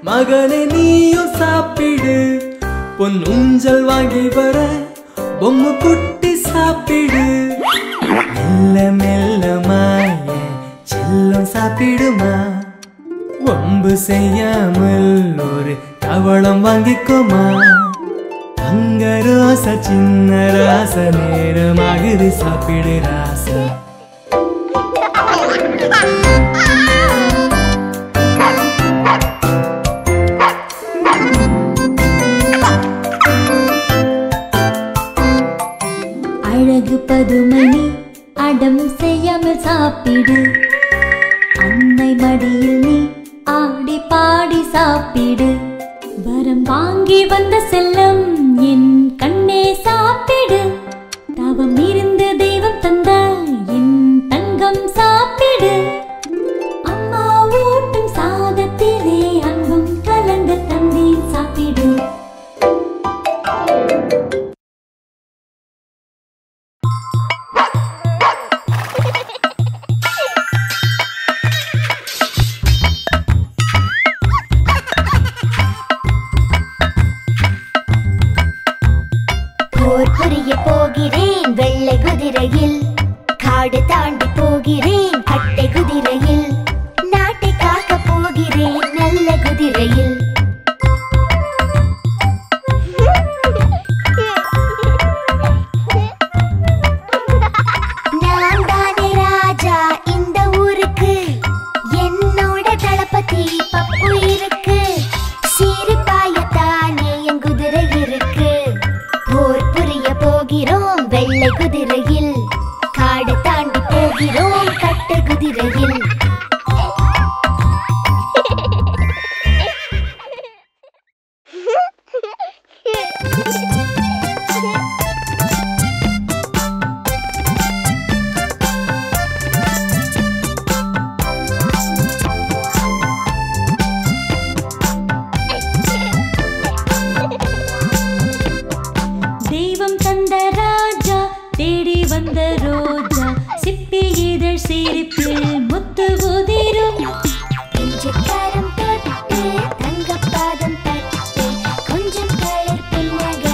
மகனே நீயும் சாப்பிடு, பொன் ஊஞ்சல் வாங்கி வர பொம்மை குட்டி சாப்பிடு. மெல்ல மெல்லமாய செல்லம் சாப்பிடுமா, வம்பு செய்யாமல் ஒரு தவளம் வாங்கிக்கோமா. தங்க ரோசா சின்ன ராசா நேரமாகுது சாப்பிடு ராசா. அழகு பதுமணி அடம் செய்யாமல் சாப்பிடு, அன்னை மடியில் நீ ஆடி பாடி சாப்பிடு. வரம் வாங்கி வந்த செல்லம் என் கண்ணே சாப்பிடு, தவம் இருந்து தெய்வம் தந்த என் தங்கம் சாப்பிடு. அம்மா ஊட்டும் சாதத்திலே அன்பும் கலந்த தந்தேன் சாப்பிடு. போகிறேன் வெள்ளை குதிரையில், காடு தாண்டி போகிறேன் கட்டை குதிரையில், நாட்டை காக்க போகிறேன் நல்ல குதிரையில். நான் தானே ராஜா இந்த ஊருக்கு, என்னோட தளபதி பப்பு இருக்கு, சீரிப்பாயத்தானே என் குதிரை இருக்கு. போர் புரிய போகிறோம் வெள்ளை குதிரையில், காடு தாண்டி போகிறோம் கட்டை குதிரையில். தெய்வம் தந்த ராஜா தேடி வந்த ரோஜா, சிப்பி இதழ் சிரிப்பில் முத்து உதிரும். கரம் தொட்டு தங்கப்பாதம் தட்டு, கொஞ்சம் தளர் புன்னகை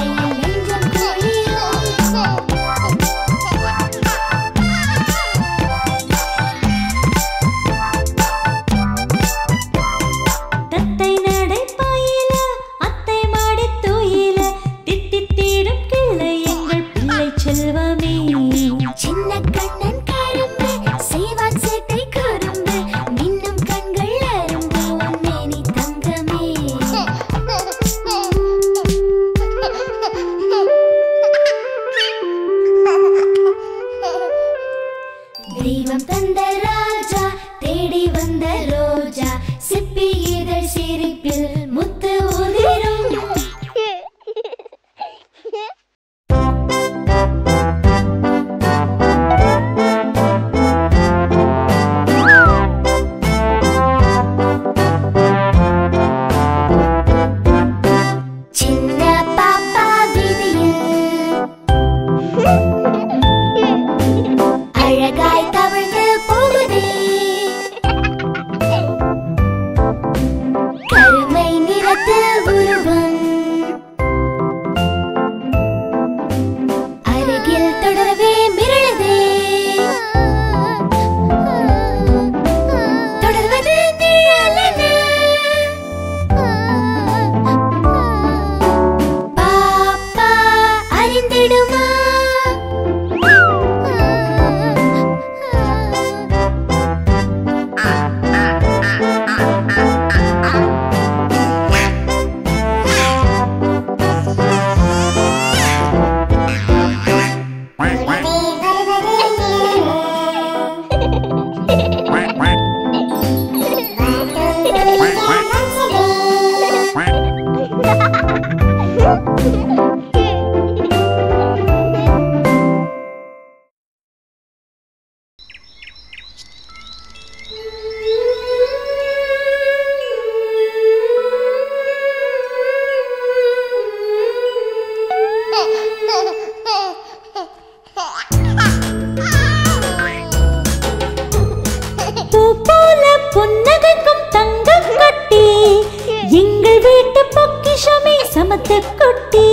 தொட்டி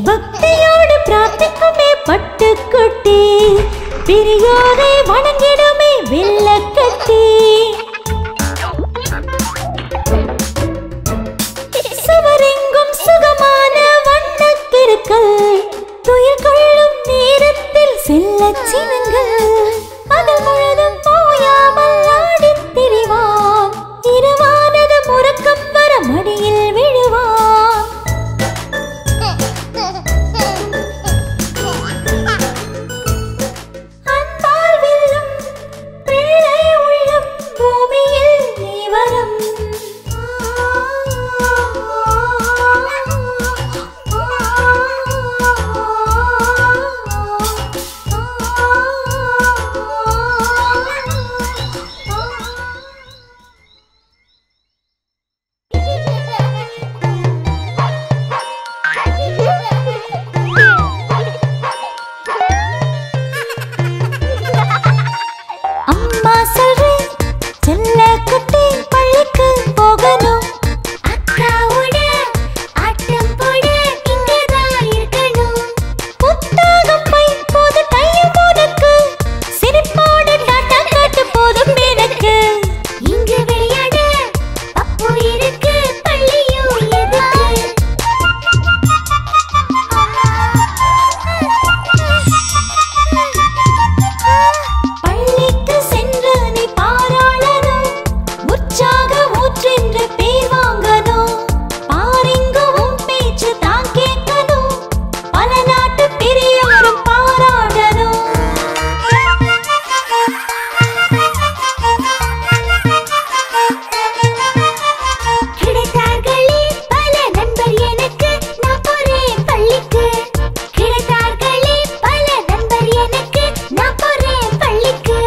பக்தியோடு பிரார்த்திக்குமே பட்டுக்குட்டி பெரியோரை வணங்கிடுமே வெள்ளக்கட்டி சுவரெங்கும் சுகமான வண்ணக்கிருக்கள் துயில் கொள்ளும் நேரத்தில் செல்லச் சினங்கள் அதில் முழுதும் போயாமல் ஆடித் திரிவான் இரவானது முறக்கம் வர மடியில் விழுவான் அன்பால் வெல்லும் பிள்ளை உள்ளம் பூமியில் நீ வரம் அம்மா சொல்றேன் செல்ல குட்டி பள்ளிக்கு போகணும் அக்காவோட ஆட்டம் போட இங்கதான் இருக்கணும் புத்தகம் பை போது கையும் உனக்கு சிரிப்போட டாட்டா காட்டு போதும் எனக்கு இங்கு விளையாட பப்பு இருக்கு பள்ளியும் எதுக்கு பள்ளிக்கு சென்று நீ பாராளணும் உற்சாக ஊற்றென்று பேர் வாங்கணும் பாரிங்கவும் பேச்சு தான் கேட்கணும் பல நாட்டு பெரியோரும் பாராடணும் கிடைத்தார்களே பல நண்பர் எனக்கு நான் போறேன் பள்ளிக்கு கிடைத்தார்களே பல நண்பர் எனக்கு நான் போறேன் பள்ளிக்கு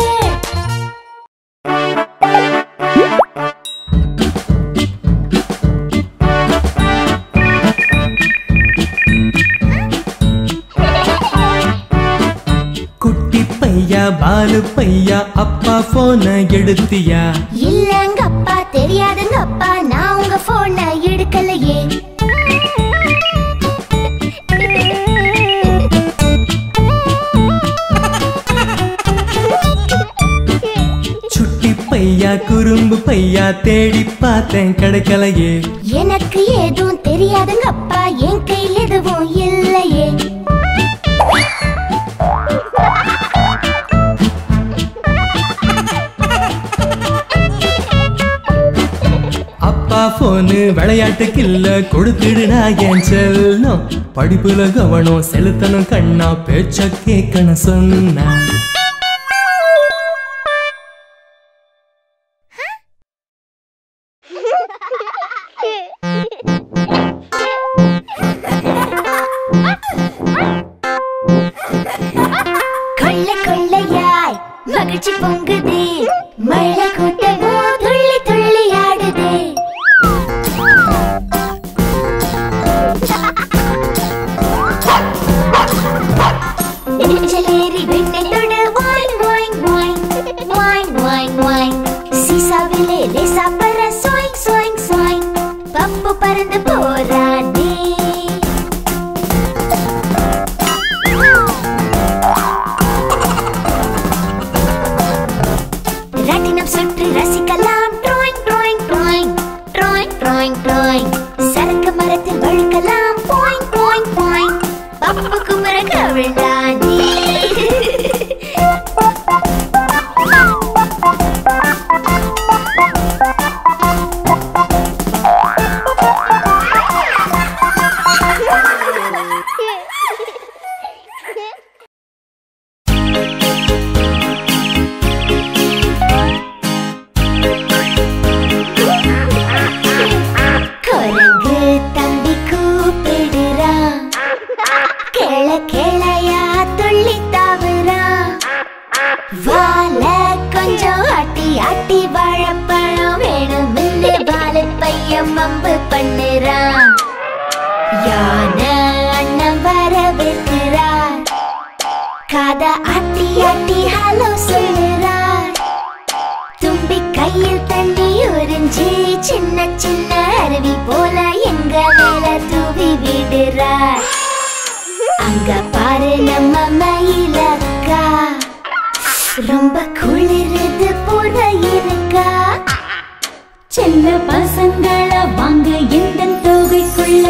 குட்டி பையா பாலு பையா அப்பா போன எடுத்தியா இல்லங்க அப்பா தெரியாதுங்க அப்பா நான் உங்க போனை எடுக்கலையே சுட்டி பையா குறும்பு பையா தேடி பார்த்தேன் கிடைக்கலையே எனக்கு எதுவும் தெரியாதுங்க அப்பா என் கையில் எதுவும் இல்லையே அப்பா போனு விளையாட்டுக்கு இல்ல கொடுத்துடுனா என் செல்லம் படிப்புல கவனம் செலுத்தணும் கண்ணா பேச்ச கேட்கணும் சொன்னா கொள்ள கொள்ளையாய் மகிழ்ச்சி பொங்குதே மழை கூட்டமோ துள்ளி துள்ளி ஆடுதே நெஞ்சலேறி விண்ணை தொடு வாய்ங் வாய்ங் வாய்ங் வாய்ங் வாய்ங் வாய்ங் சீசாவிலே லேசா பற சோய்ங் சோய்ங் சோய்ங் பப்பு பறந்து போறானே ரட்டினம் சுற்றி ரசிக்கலாம் drawing drawing drawing drawing drawing drawing சரக்கு மரத்தில் வழுக்கலாம் பாயிண்ட் பாயிண்ட் பாயிண்ட் பப்பு குமர கவிழ்ந்தானே குரங்கு தம்பி கூப்பிடுறான் கேள கேளையா துள்ளி தாவுறான் வாழ கொஞ்சம் ஆட்டி ஆட்டி வாழைப்பழம் வேணும் முன்னே வாழை பையன் மம்பு பண்ணுறான் யானை அண்ணன் வரவேற்கிறார் காத ஆட்டி ஆட்டி ஹலோ சொல்லுறார் தும்பி கையில் தண்ணி உறிஞ்சி சின்ன சின்ன அருவி போல எங்க மேல தூவி விடுற அங்க பாரு நம்ம மயிலக்கா ரொம்ப குளிருது போல இருக்கா சின்ன பசங்கள வாங்க இந்த தொகைக்குள்ள